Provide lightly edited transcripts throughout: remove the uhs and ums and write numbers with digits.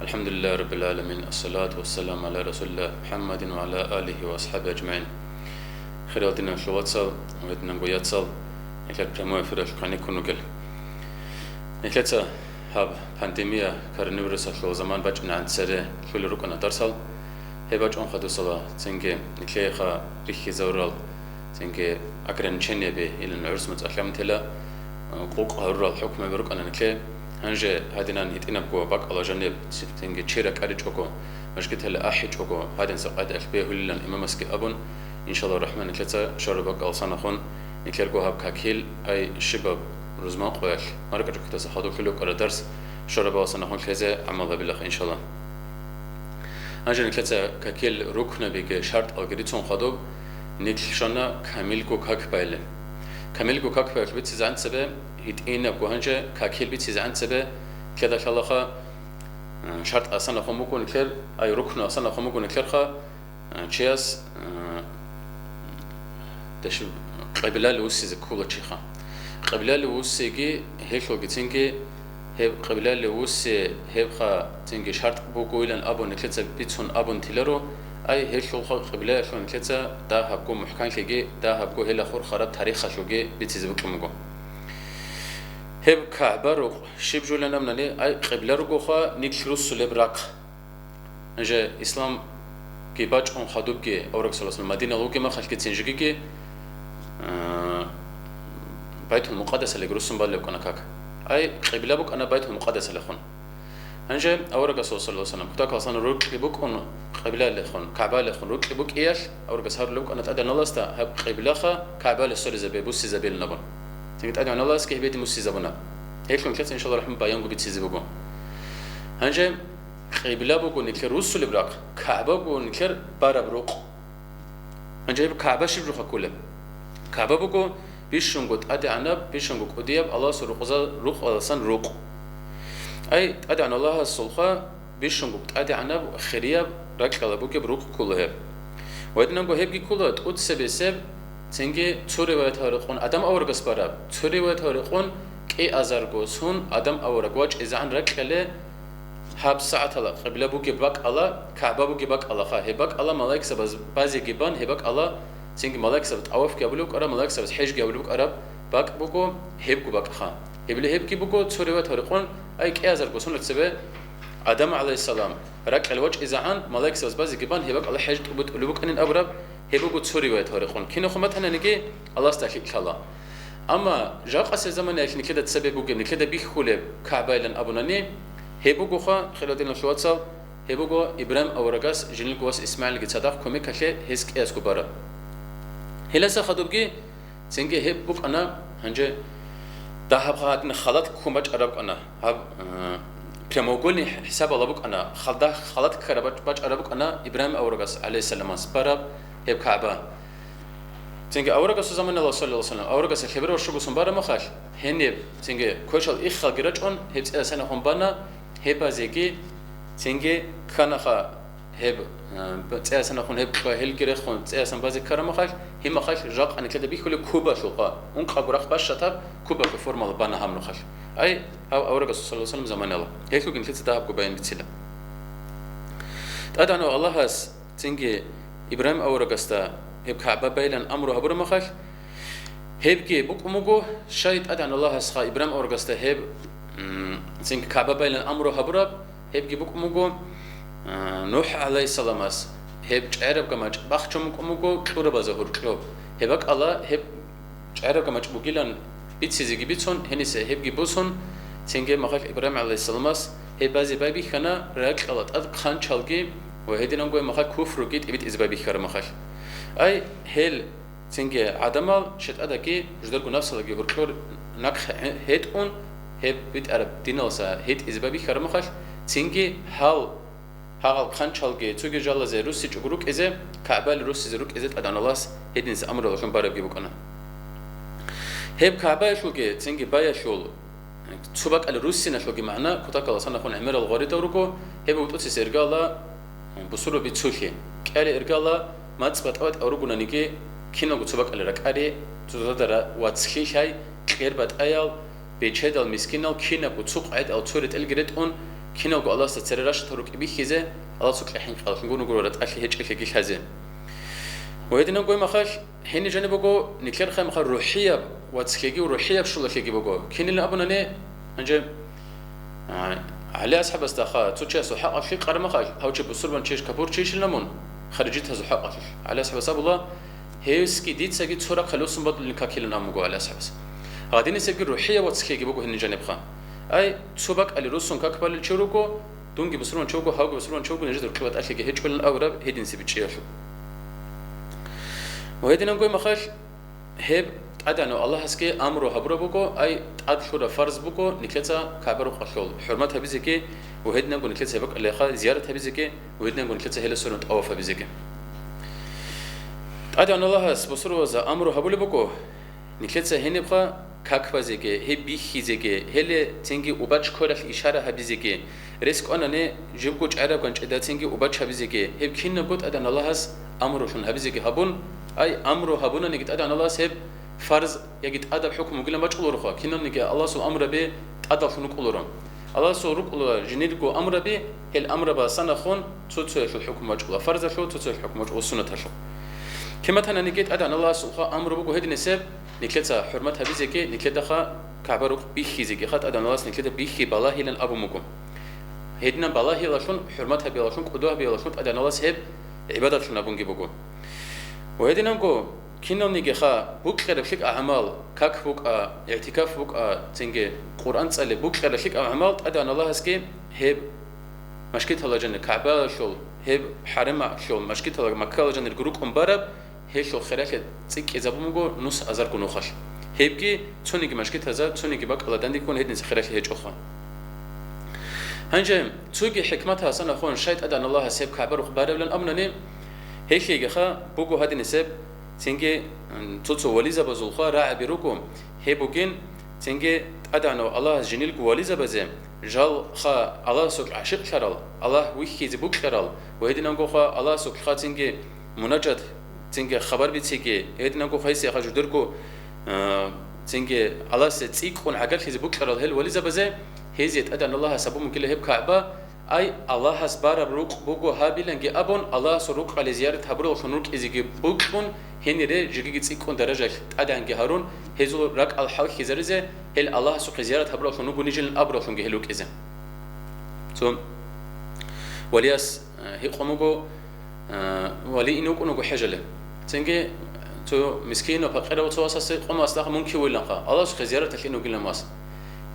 الحمد لله رب العالمين الصلاة والسلام على رسول الله محمد وعلى آله وأصحابه أجمعين. خيراتنا شواتصل ودنا قوياتصل نكلت برموه فرش قاني كونوغل نكلت هاب بانديميا كارنيفيروس شو زمان باجنا عند سرة كل ركنا درسال هي باج خدو صلا تنجي نكليخا ريخي زورال تنجي أقرنشني به إلى العرس متأخم تلا قوق هرال حكم بركنا نكلي هنجي هادنا نهتنا بقوا باك على جنب تنجي تشيرك أريج أكو مشكلة هلا أحيج أكو هادن سقاد أخبيه هلنا إمام مسك أبون إن شاء الله الرحمن نكلتا شربك ألسان أخون نكلرجو هاب كاكيل أي شباب رزمان قويش مرة كده سخادو كلو على درس شرب ألسان أخون كذا عمله بالله إن شاء الله هنجي نكلتا كاكيل ركنا بيجي شرط ألقريتون خادو نكلشنا كامل كو كاك بايله كامل كو كاك بايله بتسيز عند سبب هيتينا بوهنجة كاكيل بتسيز عند سبب كذا كلاخا شرط أصلا خموكو نكلر أي ركن أصلا خموكو نكلرخا تشياس دش قبيلة لوسي زكولة شيخا قبيلة لوسي جي هيك لو جتينجي هب قبيلة لوسي هبخا تينجي شرط بوكويلن أبو نكلتا بيتون أبو نتيلرو أي هيك لو قبيلة شو نكلتا ده هبكو محكان كيجي ده هبكو هلا خور خراب تاريخ شو جي بيتزبك مجو هب كعبرو شيب جولنا منني أي قبيلة رجوخا نكلروس سلبراق نجى إسلام كي باج أن خدوب كي أورك سلاسل المدينة لو كي ما خلك تنجي كي بيت المقدس اللي جروسن بالله كنا كاك أي قبيلة بوك أنا بيت المقدس اللي خون هنجى أورك صلى الله عليه وسلم كتاك أصلا روك لبوك أن قبيلة اللي خون كعبة اللي خون روك لبوك إيش أورك صار لبوك أنا تأدي نلاستا هب قبيلة خا كعبة للسر زبي بوسي زبيل نبون تيجي تأدي نلاس كي بيتي موسي زبونا هيك لون كتير إن شاء الله رحمة بيان قبيت سيزبوكو هنجى قبيلة بوك نكر رسول براق كعبة بوك نكر بارا بروق هنجى كعبة شبروخا كله كعبة بوكو بيشونغوت أدي عنب بيشونغوك أدياب الله سرقزا روق ألسان روق أي أدي عن الله الصلخة بيشونغوك أدي عنب خرياب ركلا بوك بروق كله وإذن نقول هبكي كله تقول سبب تنجي توري ويتهرقون أدم أورجس براب توري ويتهرقون كي أزارجوسون أدم أورجواج إذا عن ركله هاب ساعة الله قبل بوك باك الله كعبة بوك باك الله خا هباك الله ملاك سبز بعضي جبان هباك الله تنجي ملاك سبت أوف جابلوك أرا ملاك سبت حج جابلوك أرا باك بوكو هبكو باك خا هبلي هبكي بوكو توري ويتهرقون أي كي أزارجوسون لتسبه آدم عليه السلام رك الوجه إذا عن ملاك سبز بعضي جبان هباك الله حج تبوت أن الأبرب هبوكو توري ويتهرقون كينو خمتنا نجي الله استحق الله أما جاق أسر زمان لكن كده تسبب بوجي كده بيخوله كعبة لن أبوناني هبوكو خا خلادين شواتصل هبوكو إبراهيم أورجاس جنيل قواس إسماعيل جتصدق كمي كله هسك أسكو برا هلا سخدوبجي تنجي هبوك أنا هنجي ده هبغى خلات كومباج أراب أنا هب بيموجولني حساب الله بوك أنا خلات كرباج باج أرابك أنا إبراهيم أورجاس عليه السلام سبارب هب كعبة تنجي أورجاس زمان الله صلى الله عليه وسلم أورجاس الخبرة والشغل سنبارة مخاش هني تنجي كويشال إخال جرجون هب سنة هم بنا هب زيجي تنجي كناخا هب سنة خون هب هل جرخون سنة بازي كرم مخاش هم مخاش جاق أنا كده بيخلي كوبا شوقا ونقع براخ باش شتاب كوبا في فورمال بنا هم نخاش أي أورجاس صلى الله عليه وسلم زمان الله هيك لو كنت تذهب كوباين بتسلا أدعنا الله هس تنجي إبراهيم أورجاس تا هب كعبة بيلن أمره هبر مخاش هبكي بوك أموجو شايد أدعنا الله هس خا إبراهيم أورجاس تا هب تنجي كعبة بيلن أمره هبرب هبكي بوك أموجو نوح عليه السلام اس هب عرب كما بخشم أموجو كورة بزهور كلو هبك الله هب عرب كما بوكيلان بيتسيزي بيتون هنيس هبكي بوسون تنجي مخاش إبراهيم عليه السلام اس هب بازي باي خنا رك الله أد خان شالجي وهدينا نقول مخاش كفر وجيت إبيت إزباي بيخر مخاش أي هل تنجي عدمال شت أداكي جدركو نفس لقي هركور نك هيت أون هب بيت عرب دينالسا هيت إزباي بيخر مخاش تنجي هال خان شالجي تيجي جالله زي روسي جروك إذا كعبة روسي زروك إذا أدان الله هدينس أمر الله كم بارب جيبوك أنا هب كعبة شو جي تنجي بايا شول تبقى الروسي نشوجي معنا كتاك الله صنع خون عمر الغاريد وركو هب وتوسي سيرجالا بصورة بتسوخي كالي إرجالا ما تثبت أوت أوروجونا نيجي كينو تبقى الركاري تزدر واتسخي شيء غير بات أيال بيجهد المسكين كينا بتسوق عد أو تورة الجريد أون كنا قو الله ستسرراش تروك بيخيزه الله سوق الحين خلاص نقول رات أخي هيك أخي كيش هذا وهذا نقول ما خاش حين جانب بقو نكلر خا مخا روحية واتسكيجي وروحية بشو الله كيجي بقو كين اللي أبونا نه أنجب على أصحاب استخاء توجه سحاق أخي قرم خاش هاو تشي بسربان تشيش كبور تشيش لمون خرجت هذا حق أخي على أصحاب سب الله هيسكي ديت سجيت صورة خلوص بعض الكاكيل نامو على أصحاب هذين يسجل روحية واتسكيجي بقو هن جانب خا أي سبق اللي رسون كاكبال الشروكو دونجي بسرون شوكو هاو بسرون شوكو نجد ركبت أخي هيج كل الأوراب هيدين سبتشي أشوف وهذين نقول مخاش هب أدانو الله هسكي أمره هبرو بكو أي أدخل فرض بكو نكلتا كعبرو قشول حرمات هبزكي وهدنا نقول نكلتا هبك اللي خا زيارة هبزكي وهدنا نقول نكلتا هلا سرنت أوف هبزكي أدانو الله هس بسرو ز أمره هبول بكو نكلتا هني بخا كاكبازكي هبي خيزكي هلا تنجي وباتش كورخ إشارة هبزكي ريسك أنا نه جبكوش عرب كنش إذا تنجي وباتش هبزكي هب كنا بود أدانو الله هس أمره شون هبزكي هبون أي أمره هبونا نجد أدانو الله هب فرض يجد أدب حكم مقولة ما تقول رخا كنا نجى الله سو أمر به أدب شنو قولهم الله سو رك الله جنيد جو أمر به الأمر بسنة خون تسوي في الحكم ما تقول فرض شو تسوي الحكم ما تقول سنة شو كما تنا نجد أدان الله سو خا أمر بقول هذي نسب نكلتها حرمتها بيزكي نكلتها خا كعبرك بيخي زكي خات أدان الله نكلتها بيخي بالله لن أبو مكم هدنا بالله لشون حرمتها بيلشون قدوها بيلشون أدان الله سب عبادة شون أبونجي بقول وهذي نقول كنا نيجي خا بوك خير فيك أعمال كاك بوك اعتكاف بوك تنجي قرآن تسأله بوك خير فيك أعمال أدان الله هسكي هب مشكلة الله جنة كعبة شول هب حرم شول مشكلة الله مكة الله جنة الجروك أمبارب هي شول خيرك تيك إذا بمجو نص أزار كنو خش هبكي تونيجي مشكلة هذا تونيجي بق الله دندي كون هيد نس خيرك هيج أخوان هنجم توجي حكمتها سنة خون شايت أدان الله هسيب كعبة رخ بارب لأن أمنني هيك يجي خا بوجو هذا نسب تنجي توتو وليزا بزولخا راع بيروكم هيبوكين تنجي أدانو الله جنيل وليزا بزم جال خا الله سوك عشق شرال الله ويخي زبوك شرال وهدي نانجو خا الله سوك خا تنجي مناجات تنجي خبر بتيجي هدي نانجو خايسي خا جدركو تنجي الله ستيكون عقل خي زبوك شرال هل وليزا بزم هيزيت أدان الله سبو ممكن لهب كعبة أي الله هسبار بروك بوجو هابيلنجي أبون الله سروك على زيارة هبرو خنوك إزيجي بوكون هني ده جيجي تسيكون درجة أدانجي هارون هزول رك الحق خزرزة هل الله سوق زيارة هبرو خنوك ونيجي الأبرو خنوك هلوك إذا ثم ولياس هي قموجو ولي إنوك أنوك حجله تنجي تو مسكين وفقير وتواصل قم أصلاح ممكن ولا خا الله سوق زيارة تلين وقيل ماس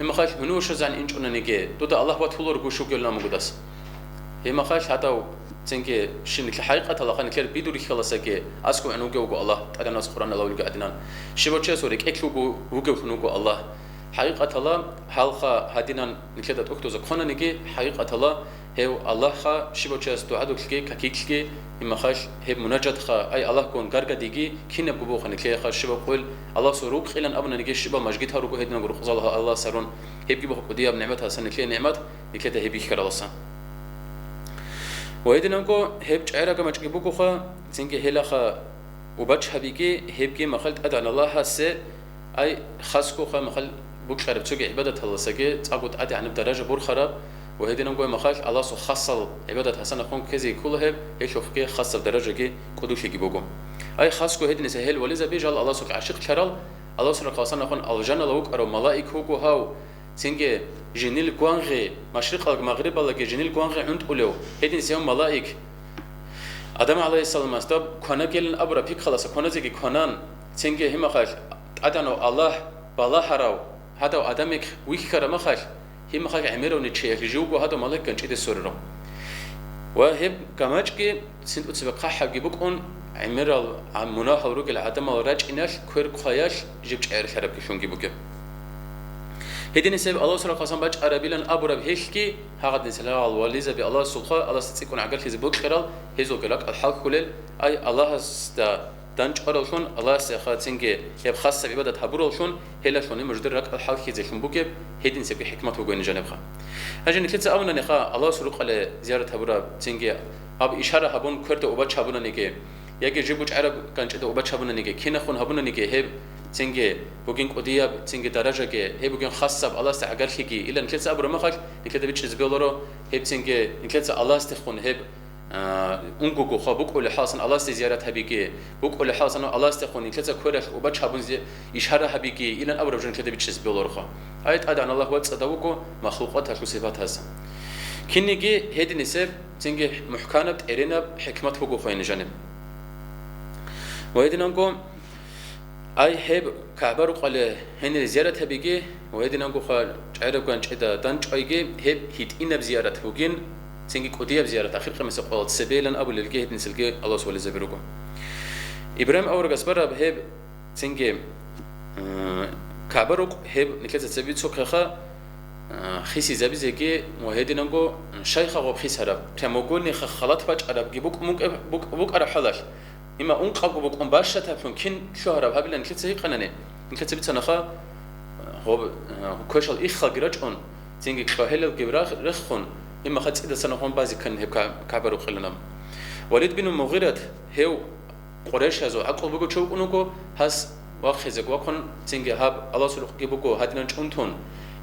هم خاش هنو شو زين إنش أنا نيجي تودا الله وتفولر قشوك يلا مقدس هم خاش حتى تنكي شنك الحقيقة الله خان كير بيدوري خلاص كي أسكو أنو جو الله أدنى ناس قرآن الله ولقى أدنى شباب شيء سوريك أكلو جو خنوجو الله حقيقة الله حلقة هدينا نكذا تأكتوز خنا نيجي حقيقة الله هو الله خا شباب شيء استوعدوا كي ككيكي هم خاش هب مناجات خا أي الله كون قرقة ديجي كنا بجبو خن كي خاش شباب قول الله سروق خلنا أبنا نيجي شباب مجد هاروجو هدنا نقول خزالها الله سرون هب جبو قديا بنعمتها سنة كي نعمت نكذا هب يخير الله سان وهذا نقول هب عراق ما تجيبوكو خا تنجي هلا خا وبتش هبيجي هبجي مخلت أدعى الله هسه أي خاصكو خا مخل بوك خرب تجي عبادة الله سجى تعبد أدعى عن بدرجة بور خراب وهذا نقول مخل الله سو خاصل عبادة حسن خون كذي كلها يشوف كي خاص بدرجة كي كدوش يجيبوكو أي خاصكو هذا نسهل ولذا بيجال الله سو عشق شرال الله سو خاصنا خون الجنة لوك أرو ملائك هوكو هاو تنجي جنيل قوانغي مشرق المغرب الله جنيل قوانغي عند أولو هذين سيهم ملائك آدم عليه السلام استاب كنا قلنا أبرا بيك خلاص كنا زي كنان تنجي هم خاش أدنو الله بالله هراو هذا آدمك ويك كرم خاش هم خاش عمره ونتشيء جوجو هذا ملائك كان شيء السررة وهم كماش كي سنت أتسبق حق يبقون عمره مناح ورجل آدم الرج إناش كر خياش جبت عير شرب كشون جيبوكه هدين سبب الله سبحانه قسم باج عربي لن أبو رب هيشكي هقد نسلا على الواليزة بالله سلخاء الله ستكون عقل في زبوك خيرال هزو كلاك الحق كلل أي الله ستا دانش أرالشون الله سخاتينجي يب خاص بعبادة هبورالشون هلا شوني مجدر رك الحق في زيشون بوكب هدين سبب حكمة وجوين جانبها هجن كذا أونا نخا الله سرق على زيارة هبورا تينجي أب إشارة هبون كرت وبتش هبونا نيجي يجي جيبوش عرب كان شده وبتش هبونا نيجي كنا خون هبونا نيجي هب تنجي بوجين قدياب تنجي درجة كي هي بوجين خاصة الله استعجل خيكي إلا نكلت أبرو مخك نكلت بتشز بيلورو هي تنجي نكلت الله استخون هي أنجو خا بوك ولا حاصن الله استزيارة هبيكي بوك ولا حاصن الله استخون نكلت كورخ وبتش هبون زي إشارة هبيكي إلا أبرو جن نكلت بتشز بيلورو خا آيات أدعى الله وتصدقوكو مخلوقات هالصفات هذا كنيجي هيدي نسب تنجي محكمة إرينا حكمة بوجو خاين جانب وهيدي نقول أي هب كعبر قال هن زيارة هبيجي وهيدي نقول خال عرب كان شدا دانش أيجي هب هيت إن بزيارة بوجين تنجي كودية بزيارة آخر خمسة قالت سبيلا أبو للجي هيد نسلجي الله سوالي زبيروكم إبراهيم أورج أسبرة بهب تنجي كعبر هب نكلت سبيل سكخة خيسي زبي زيجي وهيدي نقول شيخ أو بخيس هرب تموجوني خلط فج عرب جيبوك بوك عرب حلاش إما أنقب بوك أنباشة تفهم كن شو هرب هبلا نكلت سهي قنني نكلت بيت سنخا هو كوشل إخ خجرج أن تيجي كهلا الجبراخ رخون إما خدت إذا سنخون بازي كان هب كعبر وخلنام وليد بن مغيرة هو قريش هذا عقل بوك شو كنوكو هس واخذك وكون تيجي هب الله سلوك جيبوكو هادنا نشونتون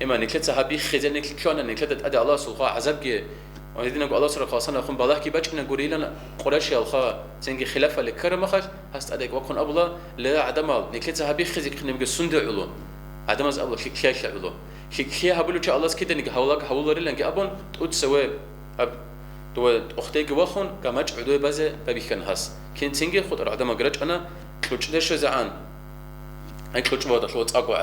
إما نكلت هبي خزن نكلت شلون نكلت أدي الله سلخا عذاب جي وهذين نقول الله سلخا خاصنا نخون بالله كي بتش إن قريلنا قريش يالخا تنجي خلافة لكرم خش هست أديك وكون أبلا لا عدمال نكلت هبي خزك خنيم جسند علو عدمال أبلا كياش علو كي هبلو شاء الله كده نيجي هولار لنجي أبون تقول سوى أب تو أختي جواخون كماش عدوي بزه ببيكن هس كين تنجي خد عدم جرج أنا كلش ده شو زعان أي كلش واضح شو تأقوى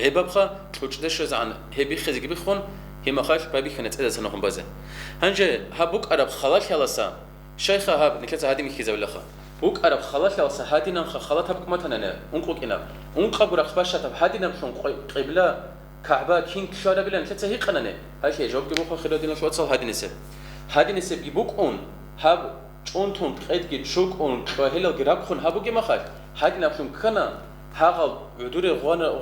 عبابخا كلش ده شو زعان هي بيخزق بيخون هي ما خاش ببيكن إذا سنهم بزه هنجي هبوك عرب خلاص يلاسا شيخة هب نكلت هادي مخيزة ولا خا بوك عرب خلاص يلاسا هادي نم خلاص هبك متنا أنقوك إنا أنقب رخباشة تب هادي نم شون قبلا كعبة كين كشارة بلا نكلت هي قننة هاي شيء جواب جبوك خيرادينا شو أتصل هادي نسب يبوك أون هب أنتم قيد جد شوك أون كهلا جراب خون هبوك ما خاش هادي نم شون كنا هاغل عدور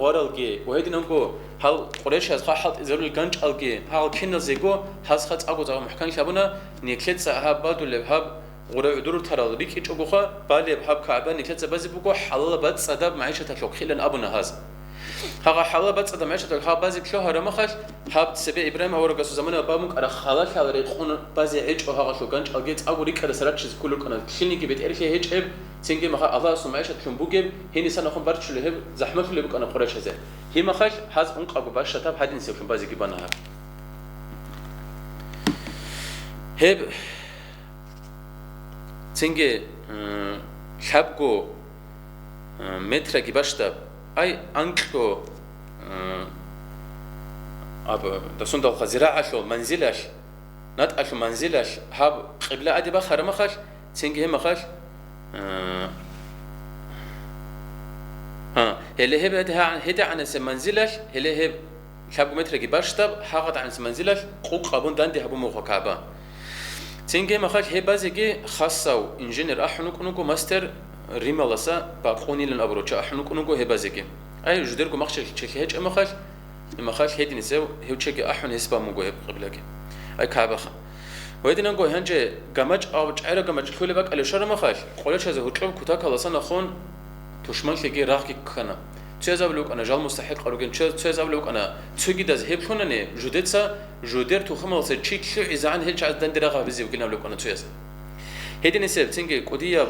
غارل جي وهيدي نقول هل قريش هز خاحت إزرو الجنج الجي هل كنا زيجو هز خد أقو زعم محكمة شابونا نكلت سهاب بعدو لبهاب غرا عدور ترى ريك إيش أقوخا بالي بهاب كعبان نكلت بزي بقو حلال بد صداب معيشة تشوك خلنا أبونا هز هاغ حلال بد صداب معيشة تشوك هاب بزي بشهر ما خش هاب سبي إبراهيم هو رجس زمانه بامك على خلاص على ريخون بزي إيش أو هاغ شو جنج الجي أقو ريك على سرعة شيء كله كنا خلني كبيت إيش هيج إب تنجي مخا الله سو معيشة تشون بوجب هني سنة خم برش له زحمة له بك أنا قريش هذا هي ما خش هذا أنق أبو باش شتاب هذا نسيب شون بازي جبانها هب تنجي شابكو متر جباشتاب أي أنكو أب دسون دل خزيرة شو منزلش نات أشو منزلش هب قبل أدي بخير ما خش تنجي هم خش هلا هب هدا عن منزلش هلا هب شاب متر جباشتب حاقد عن منزلش قوق أبون داندي هبو مخكعبة تيجي مخاك هبا زيجي خاصة إنجنير أحنوك نوكو ماستر ريمالاسا بقوني للأبروتشا أحنوك نوكو هبا زيجي أي جديركو مخشل تشكي هج مخاك هدي نساو هو تشكي أحن هسبا موجو هب قبلك أي كعبة وهدي نقول هنجي جمج أو تعرف جمج كل بق على شر مخاك قولش هذا هو تلوم كتاك الله سنة خون تشمل كي راقي كنا تزابلوك أنا جال مستحق أروجن تزابلوك أنا تجد از هيب كونني جودتسا جودر تو خمال سرچيك شو إذا عن هيج عدن درجة بزي وقلنا لوك أنا تجز هيدي نسب تيجي قديا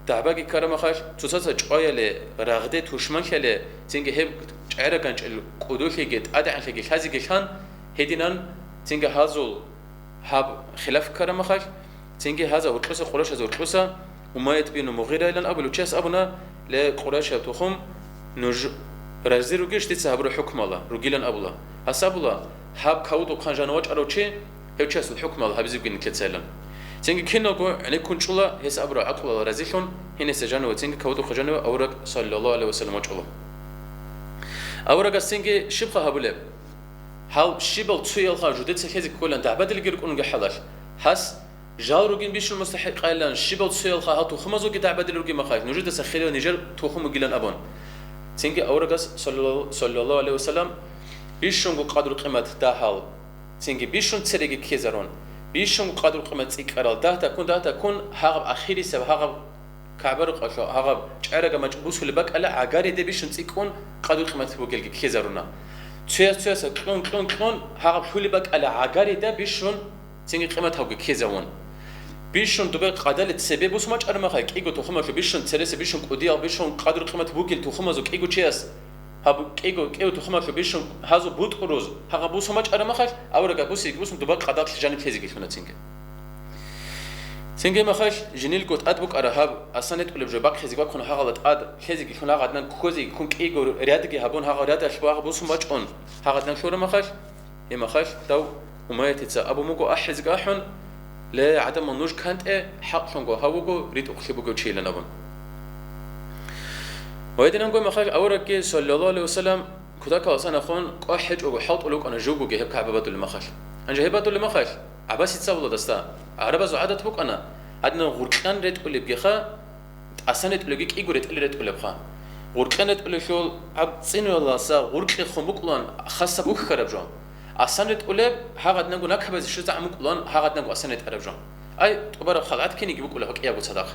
دعباقي كرم خاش تساسا جاية لرغدة تشمل كله تيجي هيب عرقنج القدوش يجد أدع عن شيء هذي كشان هيدي نان تيجي هذول هاب خلاف كرم خاش تيجي هذا وتلوسا خلاص هذا وتلوسا وما يتبين مغيرة لأن أبو لوتشاس أبونا لقراش تخم نج رزي روجيش تتسحب الحكم الله رجيلن أبولا حسب الله هاب كود وخان جانواج أروتشي هيوتشاس الحكم الله هبزي بقين كتسلم تيجي كنا جو يعني كن شلا هس أبرا عقل الله رزيشون هنا سجانو تيجي كود وخجانو أورك صلى الله عليه وسلم وجهه أورك تيجي شبخة هبله هل شبل تسوي الخارج سكيزك كلن تعبد اللي يقولون جحلاش حس جاروجين بيش المستحق قالن شبل تسوي الخارج وخمزو كتعبد اللي يقول مخايف نجد سخيله نجر توخم جيلن أبون تيجي أورجس صلى الله عليه وسلم بيشون قدر قيمة دهال تيجي بيشون تسرق كيزرون بيشون قدر قيمة إكرال ده تكون هرب أخيري سب هرب كعبر قشة هغب شعرك ما تبوس ولا بك ألا عجاري ده بيشن تكون قدر قيمة بوجلك كيزارونا تياس كلون هغب شو اللي بك ألا عجاري ده بيشن تيجي قيمة هوجك كيزاون بيشن دبي قدرت سبب بس ما تعرف ما خيك إيجو تخمة شو بيشن ترس بيشن قديا بيشن قدر قيمة بوجل تخمة زوج إيجو تياس هابو إيجو تخمة شو بيشن هذا بود قروز هغب بس ما تعرف ما خيك أورك بس يجي بس دبي قدرت جانب فيزيكي شو نتيجة سنجي ما خش جنيل كوت أدبك أرهاب أصلاً تقول بجباك خزيقة كون هغلط خزيقة كون هغدنا كوزي كون إيجو ريادك هابون هغرياد أشباه بوسم باجون هغدنا شو ما خش ما خش دو وما يتسا أبو مجو أحزق أحن لعدم النوج كانت حق شنقو هاوجو ريت أخشبوجو تشيل نبون ويدنا نقول ما خش أورك صلى الله عليه وسلم كذاك أصلاً أخون قاحج أو حاط أولوك أنا جوجو جهب كعبة بدل ما خش أنجه بدل ما خش عباس يتصور دستا عربة زعادة بوك أنا عدنا غرقان ريت قلب جخا أصلاً تلقيك إيجو ريت قلب خا غرقان ريت قلب شو عبد صينو الله سا غرق خمبوك لان خاصة بوك خرب جون أصلاً ريت قلب هاقد نقول نكبز شو زعموك لان هاقد نقول أصلاً ريت قلب جون أي تبارك خلعت كني جيبوك ولا هك إيه أبو صدق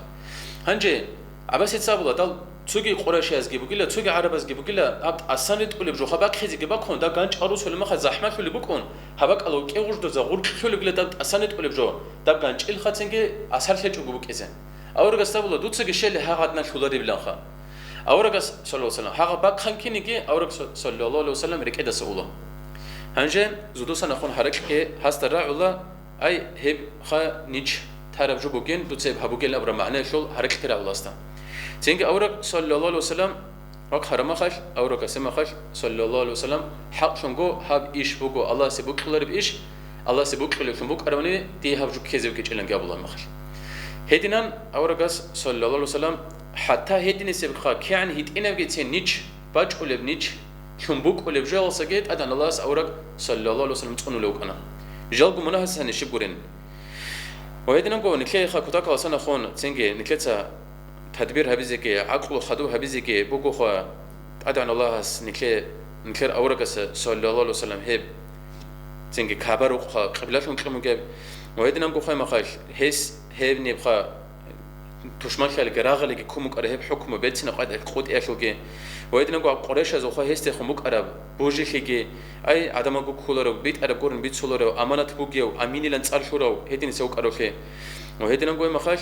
هنجي عباس يتصور دال تسوقي قريش از جيبوك إلا تسوقي عرب از جيبوك إلا عبد أصلاً ريت قلب جو خباك خزي جيبك هون دا جانش عروس ولا ما خز زحمة شو اللي بكون هباك ألو كي غرد دوزا غرق شو اللي بلا أصلاً ريت قلب جو دا جانش إل خاتنجي أسهل شيء جوبوك إذن أورجس تقول دوت سجى شيء اللي هاقدنا شو داري بلانخا أورجس صلى الله عليه وسلم هاق باك خنكيني جي أورجس صلى الله عليه وسلم رك إدا سؤوله هنجي زودوسا نخون حركة هسترع الله أي هب خا نيج تعرف جو بوجين دوت سيب هبوجين أبرا معناه شو حركة ترى الله استا تيجي أورج صلى الله عليه وسلم رك حرما خش أورج سما خش صلى الله عليه وسلم حق شنقو هب إيش بوجو الله سبوك خلر بإيش الله سبوك خلر شنبوك أرمني تي هب جو كذب كيشلن قبل الله ما خش هيدينان أورجس صلى الله عليه وسلم حتى هيدين سبخا كان هيدين أبغيتين نيج باج أولب نيج شنبوك أولب جال سجيت أدان الله أورج صلى الله عليه وسلم تقولوا له كنا جالكم منها سهل الشبورين وهيدينان قو نكلي خا كتاك لسنا خون تنجي نكلتا تدبير هبيزك عقل خدو هبيزك بوجو خا أدان الله نكلي أورجس صلى الله عليه وسلم هب تنجي كبر خا قبلشون كلام جاب وهيدينان قو خا ما خاش هيب نبخا تشمل خال جراغ لقي كومك أرهب حكم بيتنا قاد القود إيشوجي ويدنا قو قريش از أخوه هست خموك أرب بوجي خيجي أي عدم قو كولارو بيت أرب قرن بيت سولارو أمانة بوجيو أميني لنسأل شورو هيدين سوق أروخي وهيدنا قو مخاش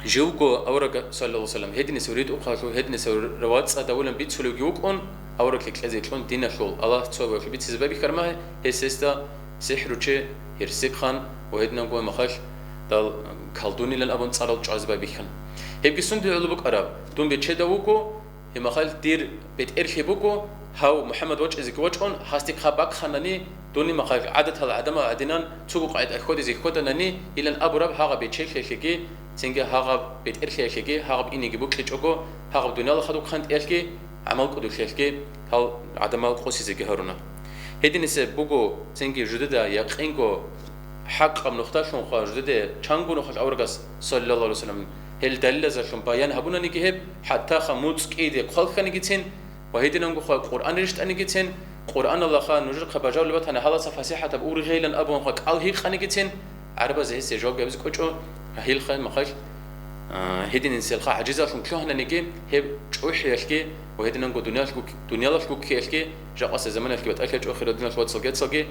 جوجو أورك صلى الله عليه وسلم هيدين سوريد أخاشو هيدين سور روات صاد أولا بيت سولو جوك أون أورك لكلازي كلون دينا شول الله تسوى في بيت سببي كرمه هسستا سحروشة يرسيب خان وهيدنا قو مخاش دال كالدوني لن أبون صاروا جازبة بيخن هيبقى سند علوبك أراب دون بيتشدا وكو هم خال دير بيت إرخي بوكو هاو محمد وجه إزك وجهون هاستيك خابك خناني دوني مخال عادة هالعدم عدنان تسوق قاعد أخود إزك خدناني إلى أبو رب هاغا بيتشيل خيكي تنجا هاغا بيت إرخي خيكي هاغا بإني جبوك لتشوكو هاغا دوني الله خدوك خنت إرخي عمل كدو خيكي هال عدم القوس إزك هارونا هيدي نسب بوكو تنجي جددا يقينكو حق أم نختاشون خارج ده چانگونو خش أورجس صلى الله عليه وسلم هل دلیل زشون بیان هبونا نگهب حتی خموت کیده قل خنی گیتین و هیدی نگو خو قرآن رشت انی گیتین قرآن الله خان نجر خباجاو لبات هنه حالا فسیحة بور غیلن أبون خو قال هیل خنی گیتین عربه زهی سجاب بیابز کجو هیل خن مخش هیدی نسیل خا عجزاشون کلاه نگی هب چوحی اشکی و هیدی نگو دنیاش کو کی اشکی جاقاس زمان اشکی بات اکل چوخی ردناش وات سلگت سلگی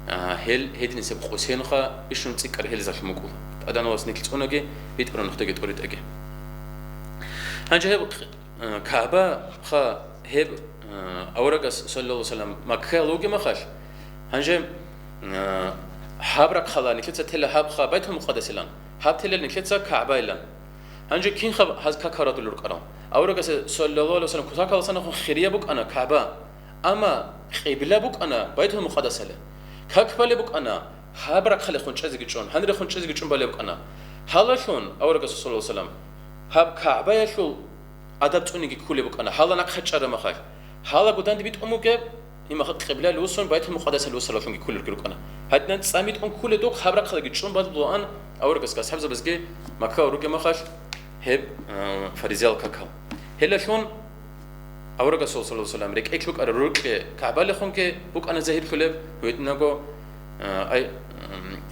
هل هيدن سب قوسين خا بيشون تسكر هل زاش مقول أدانا واسنيك تونجي بيت أنا نختار توريت أجي هنجي هب كعبة خا هب أورجس صلى الله عليه وسلم مكة لوجي ما خاش هنجي حبرك خلا نكلت تلا حب خا بيتهم مقدس لان حب تلا نكلت كعبة لان هنجي كين خب هز ككارات اللور كرام أورجس صلى الله عليه وسلم كذاك الله سنة خيرية بوك أنا كعبة أما قبلة بوك أنا بيتهم مقدس لان كاكبالي بوك أنا حبرك خلي خون شازي جون هندري خون شازي جون بالي بوك أنا حالا شون أورجس صلى الله عليه وسلم حب كعبة يشول أدب توني كولي بوك أنا حالا نكحت شر ما خاش حالا قدام دبيت أمك هم خد قبلة لوسون بيتهم مقدس لوسون لاشون كولي الكروك أنا هدنا تسميت أم كولي دوك حبرك خلي جون بعد بلوان أورجس كاس حبز بس جي مكة وروك ما خاش هب فريزيال كاكاو هلا شون أورجس صلى الله عليه وسلم ريك إكلوك أروك كعبة لخون بوك أنا زهير كلب ويتناقو أي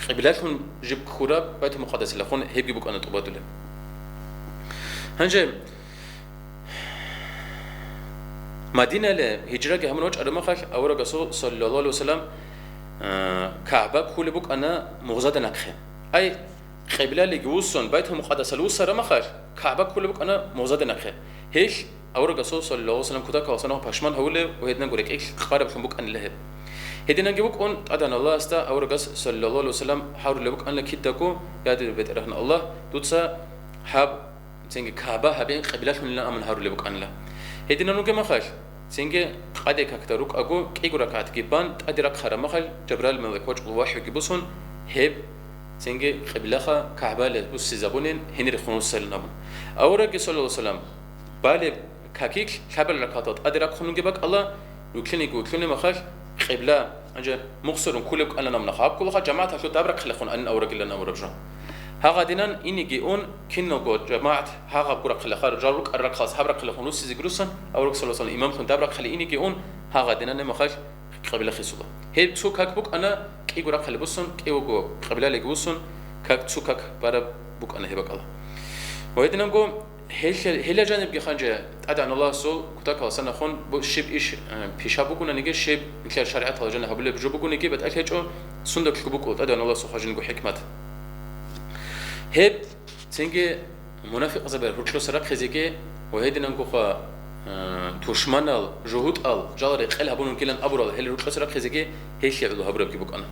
قبلاتهم جيب خوراب بيتهم مقدس لخون هبي بوك أنا تقبض له هنجي مدينة لهجرة هم نوج أرمخش أورا قصو صلى الله عليه وسلم كعبة كل بوك أنا مغزاة نكخي أي قبلة لجوسون بيتهم مقدس لوس رمخش كعبة كل بوك أنا مغزاة نكخي هيش أورا قصو صلى الله عليه وسلم كذا كوسنا باشمان هوله وهدنا نقولك إيش خارب بوك أن له هدينا نجيبوك أن أدان الله استا أورا قص صلى الله عليه وسلم حاول لبوك أن لكيدكو يا دي البيت رهن الله دوتسا حاب تيجي كعبة هبين قبلة من لا أمن حاول لبوك أن له هدينا نوجي مخش سينجي قادك أكتروك أقو كيجو ركعت جبان أدرك خرا مخل جبرال ملك وجه الوحي جبوسون هب سينجي قبلها كعبة لبوس زبونين هني خنوس سلنامون أورا صلى الله عليه وسلم بالي كاكيك كابل ركعتات أدرك خنون جبك الله يكلني مخش قبلة أنجا مقصر كلك أنا نمنا خاب كلها جماعة شو تبرك خلقون أن أورا قلنا أورا بجرا هذا دينان إني جيون كنا قد جماعة هذا برا خلقار جاروك الرقص هبرك خلقون وسيز جروسن أورا صلى الله عليه وسلم إمام كن تبرك خلي إني جيون هذا دينان مخش قبلة خسولة هي تسوكك بوك أنا كي جرا خلي بوسن كي وجو قبلة لجوسن كك تسوكك برا بوك أنا هبك الله وهيدنا نقول هلا جانب جخانجة أدعى الله سول كتاك وصلنا خون بشيب إيش بيشابوكونا نيجي شيب مثل شريعة الله جنها بقول بجوبوكو نيجي بتأكلجو صندوق كبوكو أدعى الله سو خاجين جو حكمة هب تيجي منافق زبر رجل سرق خزيجي وهيدنا نقول توشمانال جهود ال جالر خل هبون كلن أبورال هل رجل سرق خزيجي هيش يعملوا هبرب كبوك أنا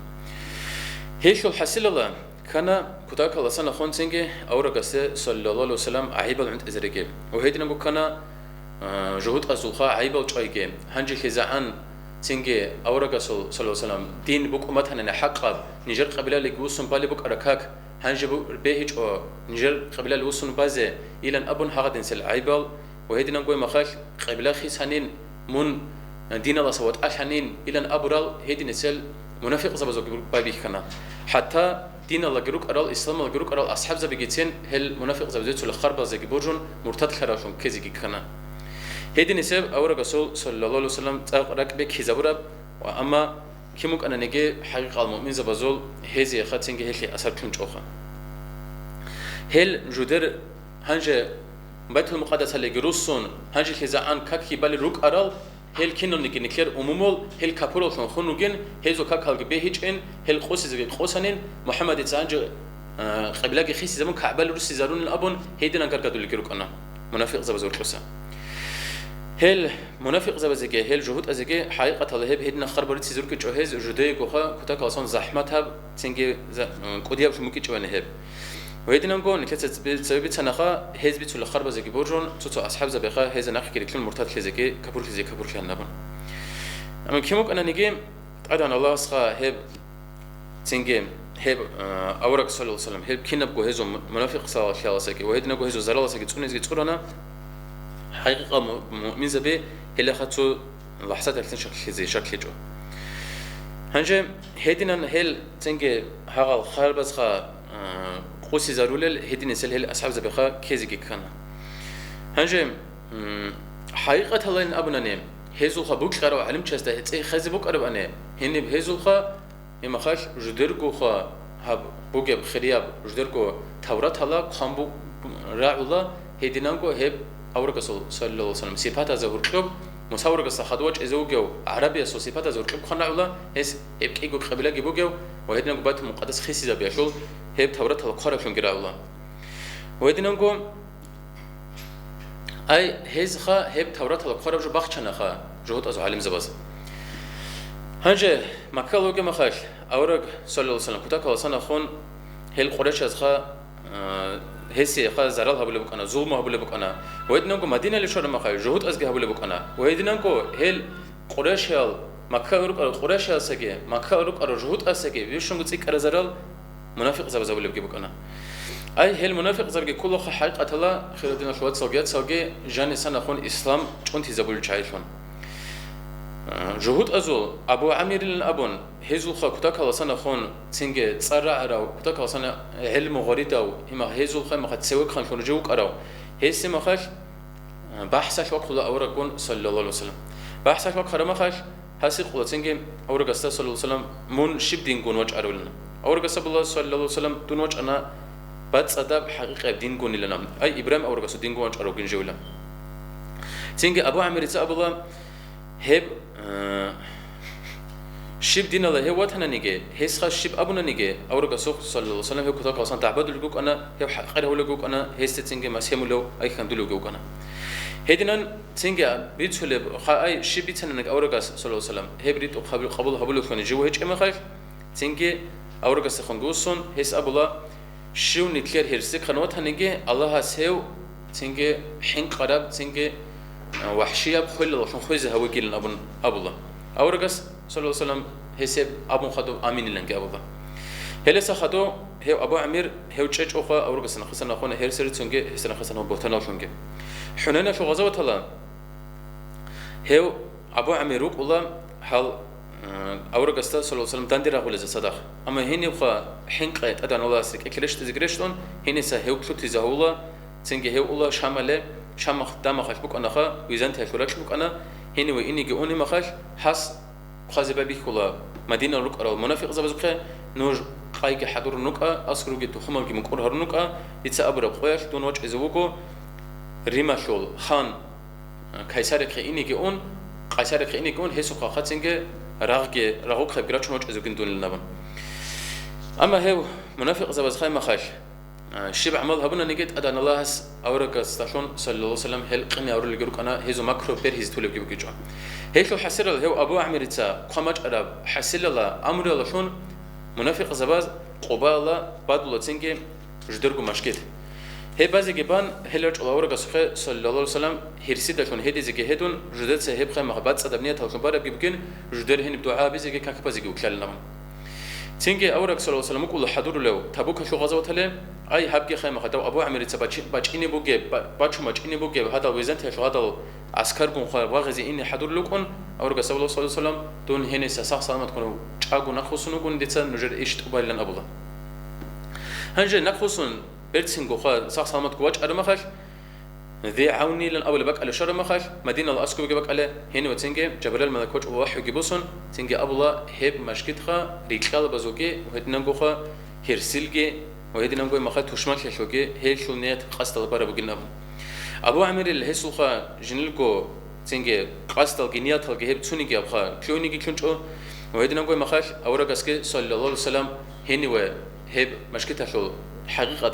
هيش الحسيل الله كان كتاك الله سنة خون تيجي أورا قصة صلى الله عليه وسلم عيبل عند إزريجي وهيدنا نقول كان جهود أزوخا عيبل شويجي هنجي خزعان تيجي أورا قصة صلى الله عليه وسلم دين بوك أمتنا نحقق نجر قبيلة لجوسن بالي بوك أركاك هنجي بهيج أو نجر قبيلة لوسن بازه إلى أبون هادين سل عيبل وهيدنا نقول مخاش قبيلة خيسانين من دين الله سوات أشانين إلى أبورال هيدنا سل منافق زبزوج بايبي كنا حتى دين الله جروك أرال إسلام الله جروك أرال أصحاب زبيجتين هل منافق زبزوج الخرب زي برجون مرتد خراشون كذي كنا هيدي نسب أورا رسول صلى الله عليه وسلم تقرأ بكذابورب وأما كيموك أنا نجى حقيقة المؤمن زبزول هذي خاتين هل أثر كلن جوخا هل جدر هنج بيت المقدس اللي جروسون هنج كذا عن كاكي بالي روك أرال هل كنا نيجي نكير أمومول هل كابورول شون خنوجين هزو كاكال بهيجين هل قوس زي قوسانين محمد تزانج قبلك خيس زمان كعبال روسي زارون الأبون هيدنا كركدو اللي كيروك أنا منافق زبزول قوسا هل منافق زبزجي هل جهود أزجي حقيقة الله هيدنا خربرت سيزورك جهاز جدي كوخا كتاك أصلا زحمتها تنجي قديا بش ممكن جوانه هب وهيدنا نقول نكتة سبب تناخا هز بيت الخرب زجي برجون توتو أصحاب زبيخا هز ناخ كريكلون مرتد خزجي كبر كهنبون أما كيموك أنا نجيم أدعى الله سخا هب تنجي هب أورك صلى الله عليه وسلم هب كينب جهاز منافق صلى الله عليه وسلم وهيدنا جهاز زرالة سجي تقولنا حقيقة مؤمن زبي هلا خدتو لحظات الثانية شكل جو هنجي هيدنا هل تنجي هذا خرب زخا قوسي زارولل هيدنا سل هل أصحاب زبي خا كيزي كنا هنجي حقيقة الله إن أبونا نيم هزول خا بوك قرأ علم شاسته هتسي خزي بوك قرأ أنا هني بهزول خا إما خاش جدركو خا هب بوك بخرياب جدركو تورات الله خامبو راعولا هيدنا نقو هب أورك صلى الله عليه وسلم صفات زهوركب مساورك الصحادوج إزوجو عربي صفات زهوركب خنا الله هس إبكيجو قبيلة جبوجو وهدنا نقول بيت مقدس خيسي زبيشول هب تورات القارة شون جرا الله وهدنا نقول أي هز خا هب تورات القارة جو بخشنا خا جهود أزو عالم زباز هنجة مكة لوجي مخاش أورك صلى الله عليه وسلم كتاك الله سنة خون هل قريش از خا هسي خا زرال هبل بك أنا ظلم هبل بك أنا وهيدنا نقول مدينة لشر مخاش جهود أزجي هبل بك أنا وهيدنا نقول هل قريش هل مكة روك قريش هل سجى مكة روك جهود أسجى بيشون قلت إك أرزرال منافق زبل بك أنا أي هل منافق زبل كله حقيقة الله خير دينا شوات سوجي جاني سنة خون إسلام شون تزبل شايفون جهود أزول أبو عمير الأبون هزول خا كتاك الله سنة خون تنجى تصرع أراو كتاك الله سنة علم غريت أو هما هزول خا ما خد سوق خان كون جوك أراو هسي ما خاش بحث وقت الله أوركون صلى الله عليه وسلم بحث وقت خرما خاش هسي قلا تنجى أورك أستاذ صلى الله عليه وسلم من شب دين كون وجه أرولنا أورك أستاذ الله صلى الله عليه وسلم دون وجه أنا بس أدب حقيقة دين قوني لنا أي إبراهيم أو رجس دين قوانش أروجين جولا تيجي أبو عمير أبو الله هب شيب دين الله هو واتنا نيجي هيس خاش شيب أبونا نيجي أو رجسوق صلى الله عليه وسلم هو كتاق أصلا تعبد لجوك أنا هو حقيقة هو لجوك أنا هيس تيجي مسيم له أي كان دلو جوك أنا هيدنا تيجي بيتسولب أي شيب بيتنا نيجي أو رجس صلى الله عليه وسلم هبريت قبول خن جو هيج إما خايف تيجي أو رجس خنجوسون هيس أبو الله شو نتكلم هرسك خنوات هنيجي الله سهو تيجي حين قرب تيجي وحشية بخل الله شون خويزه هو كيلن أبو الله أو رجس صلى الله عليه وسلم هسب أبو خدو آمين لنك أبو الله هلسا خدو هو أبو عمير هو تشج أخا أو رجس نخسنا أخونا هرسر تونجي هسنا خسنا بوتنا تونجي حنانا شو غزوة الله هو أبو عمير الله هل أو رجس صلى الله عليه وسلم تندير أقول إذا صدق أما هني بخا حين قيت أدان الله سك أكلش تزجرشتون هني سهو كل تزهولا تنجي هو الله شامله شام دام خش بك أنا خا ويزنت هشورش بك أنا هني وإني جوني ما خش حس خازب بيك كلا مدينة رك أو منافق زبزبخة نور قايك حضور نكأ أسكرو جت خمام كي مكور هر نكأ يتسأبر بخيش دون وجه إزوجو ريماشول خان كيسار خيني جون قيسار خيني جون هسوا خاتنجة رغوك خبرات شنو وجه إزوجين دون النبض أما هو منافق زبزبخة ما خش شبع عمل هبنا نجد أدان الله هس أورك استشون صلى الله عليه وسلم هل قني أورل جروك أنا هزو ماكرو بير هز تولي بيجوا كيجوا هيك لو حسر له هو أبو عمير تسا قامج أراب حسر له أمر الله شون منافق زباز قبال الله بعد الله تنجي جدرجو مشكلة هي بعضی جبان هلوش أورك صخة صلى الله عليه وسلم هرسيد شون هدي زكي هدون جدت سهب خم مخبات صدمنية تلشون بارا بيجين جدر هني بدعاء بيزكي كان كبازي وكلال نام تنجي أورك صلى الله عليه وسلم كل حضور له تبوك شو غزوة له أي هبكي خيمة خدوا أبو عمير تباش إني بوجي باشو ماش إني بوجي هذا ويزنت شو هذا عسكر بون خير واغزي إني حضور لكون أورك صلى الله عليه وسلم دون هني ساسح سلامت كونوا أجو نخصون كون ديتا نجر إيش تقبل لنا أبوه هنجي نخصون برتسنجو خا ساسح سلامت كواج أرما خش ذي عوني لن أول بك على شر ما خش مدينة الأسكو بك على هني وتنجي جبريل ملكوج ووحي جبوسون تنجي أبوه هب مشكت خا ريكال بزوجي وهدنجو خا هرسلجي وهدينا نقول ما خد توشمال شوكي هي شو نيت قصد البارة بقولنا أبو عمير اللي هسوخا جنلكو تنجي قصد الجنيات الجهب تونيجي أبخا كلونيجي كلونشو وهدينا نقول ما خش أورا قسكي صلى الله عليه وسلم هني وهب مشكتها شو حقيقة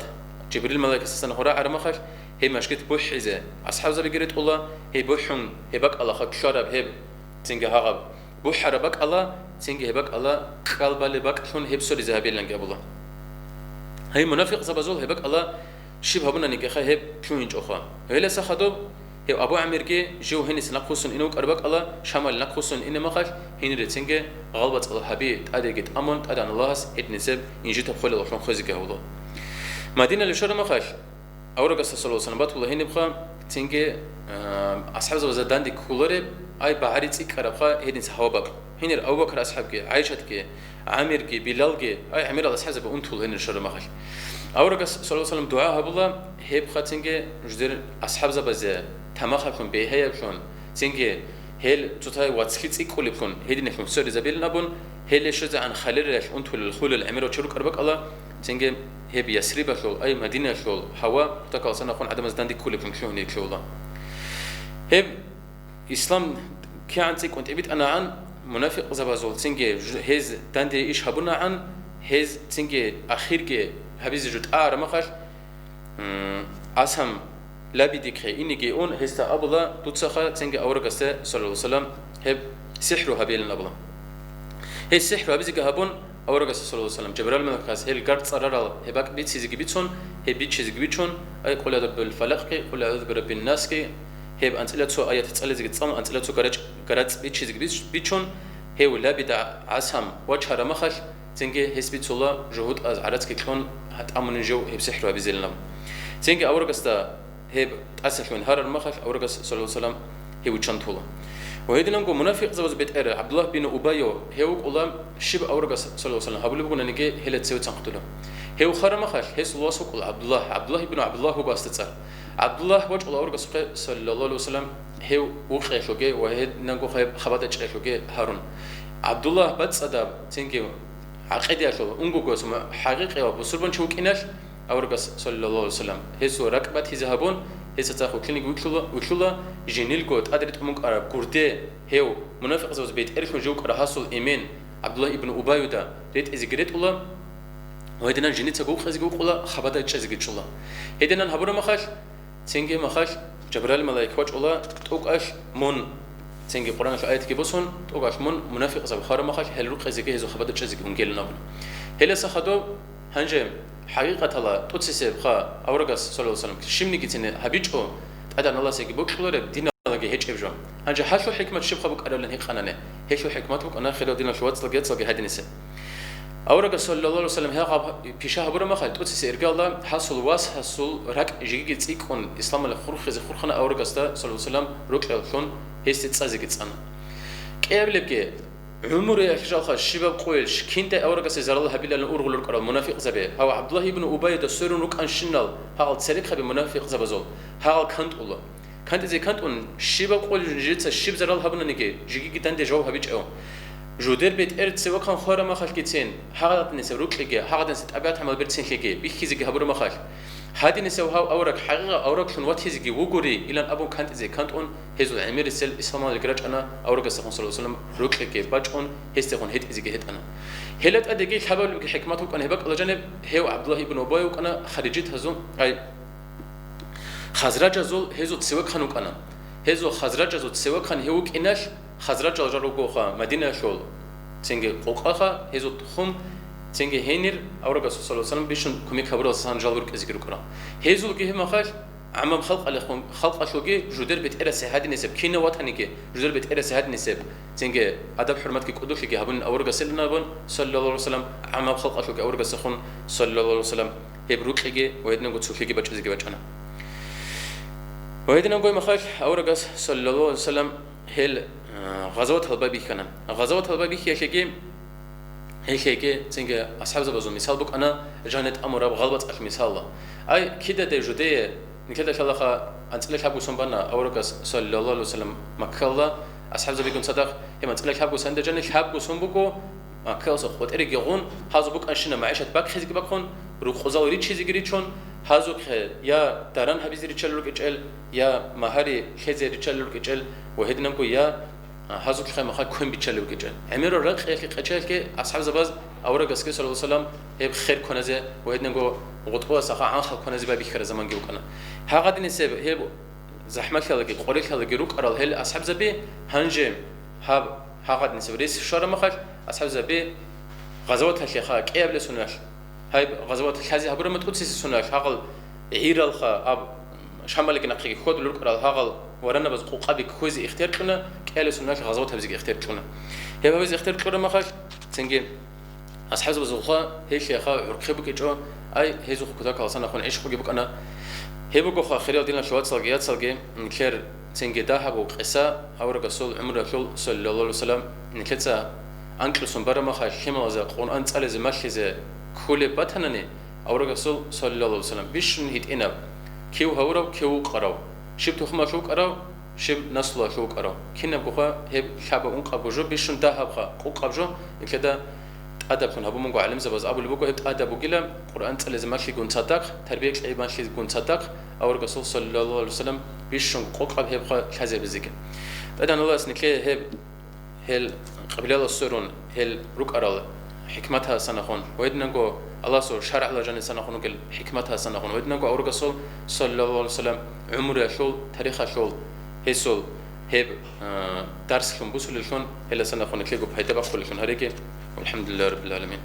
جبريل ملاك أساسا هراء على ما خش هي مشكت بوح إذا أصحاب زبي قريت الله هي بوحهم هبك الله خك شرب هب تنجي هغب بوح حربك الله تنجي هبك الله قلب اللي بك شون هب سوري ذهبي لنجي أبو الله هاي منافق زبازول هبك الله شبه هبنا نيجي هب شو ينج أخا هلا سخدو هي أبو عمير كي جو هني سنقصون إنوك أربك الله شمال نقصون إن ما خش هني رتنجي غلبة الله حبيب أديك أمون أدان الله هس إتنسب إنجيل تبخل الله شون خزيك هولا مدينة لشر ما خش أورق صلى الله عليه وسلم بات والله هني بخا تنجي أصحاب زبازدان دي كولره أي بعريت إكرابخا هدين صحابك هني أبو بكر أصحابك عائشة كي عامر كي بلال كي أي عمير الله أصحاب بأنتول هني لشر ما خش أورق صلى الله عليه وسلم دعاء بالله هب خاتنجي جدر أصحاب زبازة تماخكم بهاي بشون تنجي هل تطاي واتسكيت إكولي بكون هدي نحن سر زبيل نبون هل شجع عن خليل رش أنتول الخول العمير وشروك أربك الله تنجي هب يسرب شول أي مدينة شول هوا تكال سنة خون عدم زدان دي كولي بكون شو هنيك شولا هب إسلام كي عن تيك كنت أبيت أنا عن منافق زبازول تنجي هز داندي إيش هبونا عن هز تنجي أخير كي هبيز جد ما خش أسهم لا بديك إني جيون هستا أبلا تتصخى تنجي أورقسته صلى الله عليه وسلم هب سحر هبيل الأبلا هي السحر هبيزك هبون أورقسته صلى الله عليه وسلم جبريل ملكاس هي القرط صرر هباك بيت سيزك بيتون هي بيت سيزك بيتون أي قل أعوذ بالفلق كي قل أعوذ برب الناس كي هب أنت لا تسوى آيات تسأل زي تصام أنت لا تسوى قرط بيت سيزك بيتون هي ولا بدع عسهم وجه رمخش تنجي هسبيت الله جهود از عرض كلون هت أمن جو هب سحر هبيزلنا تنجي أورقسته هب أسف من هار المخش أورقس صلى الله عليه وسلم هي وشنطوله وهيدي نقول منافق زوج بيت أره عبد الله بن أبي هو الله شب أورقس صلى الله عليه وسلم هبلي بقول نيجي هلا تسوي تنقتله هو خار مخش هي الله سوق عبد الله بن عبد الله هو باستتصر عبد الله وجه الله أورقس صلى الله عليه وسلم هو وخي شوكي وهيد نقول خبات شوكي هارون عبد الله بس أدب تنجي عقيدة شو أنقول قسم حقيقة وبصربن شو كيناش أورجس صلى الله عليه وسلم هسو ركبت يذهبون هسه تاخو كلينيك وكلوا جنيل قوت أدريت أمك أرب كورتي هيو منافق زوج بيت إرخ جوك رحصل إيمان عبد الله ابن أبي دا ريت إزجريت الله وهدنا جنيت سجوك خزجوك الله خبدا تشزجت الله هدنا هبورا مخاش تنجي مخاش جبرائيل ملاك وجه الله توقعش من تنجي قرآن في آيات كبسون توقعش من منافق زوج خارم مخاش هلروك خزجي هزو خبدا تشزجت ونجيل نبون هلا سخدو هنجم حقيقة الله توتسيب خا أورجس صلى الله عليه وسلم شمني كتير هبيجو أدان الله سيجي بكلور دين الله هيج إبجام هنجا حشو حكمة شبخ بك أدلن هيك خنانة هيشو حكمتك أنا خلال دين الشوات صلى هذه النساء أورجس صلى الله عليه وسلم هي غاب بيشها برا ما خالد توتسي إرجع الله حصل واس حصل رك جيجي تيكون إسلام الخروج خز خرخنا أورجس صلى الله عليه وسلم ركع شون هيست تسازق تسانا كيف بقى عمر يحجال خا الشباب قويلش كنت أورجس زار الله بلا الأورغل القرآن المنافق زبي هو عبد الله ابن أبي ده سرون رك أنشنال هذا تسرق خبي منافق زبزول هذا كنت الله كنت زي كنت أن الشباب قويل جيت الشب زار الله بنا نيجي جيجي جدا دجاو هبيج أو جودر بيت إرد سوا كان خارا ما خال كتين هذا نسوا رك لجي هذا نسيت أبيات حمل برتين لجي بيخيز جي هبور ما خال هذه نسوا هاو أورك حقيقة أورك شون وات هيزجي وجوري إلى أبو كنت زي كنت أن هزو العمير السل إسلام الجراج أنا أورك السخون صلى الله عليه وسلم رك لجي باج أن هستخون هيت إزجي هيت أنا هلت أدقي حبل بك حكمتك أنا هبك على جانب هو عبد الله ابن أبي وأنا خريجت هزوم أي خزرج زول هزو تسوق خنوك أنا هزو خزرج زول تسوق خن هوك إناش خزرج جارو جوخا مدينة شول تنجي قوقها هزو تخم تنجي هينير أورك صلى الله عليه وسلم بيشون كمية خبر أصلا جالورك إزجي ركنا هزو جه ما خاش عمم خلق عليهم خلق أشوجي جدر بيت إرس هذه نسب كينا وطنيك جدر بيت إرس هذه نسب تنجي أدب حرمتك كودوش كي هبون أورك سلنا بون صلى الله عليه وسلم عمم خلق أشوجي أورك سخون صلى الله عليه وسلم هبروك لجي ويدنا قد سوفيجي بتشزجي بتشنا وهيدنا نقول مخاش أورك صلى الله عليه وسلم هل غزوات البابي كنا غزوات البابي هي شيء تنجي أصحاب زبزو مثال بك أنا جانت أمر بغلبة المثال أي كده ده جدية نكده شاء الله أنت لك حبوا سنبنا أورك صلى الله عليه وسلم مكلا أصحاب زبيكم صدق هم أنت لك حبوا سند جانك حبوا سنبكو مكلا سخوت إرجع يغون هذا بك أنشنا معيشة بك خزق بكون رو خزال ريتش زيجريتشون هذا يا تران حبيز ريتشل لك إجل يا مهاري خزي ريتشل لك إجل وهدنا نقول يا هذا كخي مخا كون بيتشلو كجان عمير الرق يا قتشل كي أصحاب زباز أورا قسكي صلى الله عليه وسلم هي بخير كنزة وهدنا نقول غطوا سخاء عن خل كنزة ببيخير زمان جيو كنا هذا نسب هي زحمة خلقي قرية خلقي روك أرال هل أصحاب زبي هنجم هذا نسب ريس شر مخاش أصحاب زبي غزوات هالشيخا كي قبل سناش هاي غزوات الحزي هبرم تقدس سناش هقل عير الخا أب شمالك نقي خود لروك أرال هقل ورانا بس قابي كوزي اختيار كنا كأله سناش غزوات هبزي اختيار كنا هي هبزي اختيار كنا مخاش تنجي أصحاب زوجها هي شيخا ركبك إجوا أي هي زوج كذا كاسان أخون عيش خوجي بك أنا هي بقول خير دينا شوات صلجيات نكير تنجي ده هبو قصة أو رجسول عمر رسول صلى الله عليه وسلم نكتة أنكل سنبرة مخاش حمل زا قرآن أنت على زمشي زا كل بتهنني أو رجسول صلى الله عليه وسلم بيش نهيت إنا كيو هورو كيو قراو شب تخما شو قراو شب نسلا شو قراو كنا بقول هي شعب أنق أبوجو بيش نده هبخا قوق أبوجو نكده أدب كن هبو منقو علم زباز أبو اللي بقول أدب وقيلة قرآن تلا زمشي يكون صدق تربية الإيمان يكون صدق أو رسول صلى الله عليه وسلم بيشون قوق أب هبخا كذا بزيك تدان الله سنكله هل قبل الله سرون هل رك أرال حكمتها سنخون ويدنقو الله سو شرع الله جل سنخون وقل حكمتها سنخون ويدنقو أو رسول صلى الله عليه وسلم عمره شول تاريخه شول هسول هب درس كم بوصل لشون هلا سنخون كليجو بهيدا بقول لشون هريكي والحمد لله رب العالمين.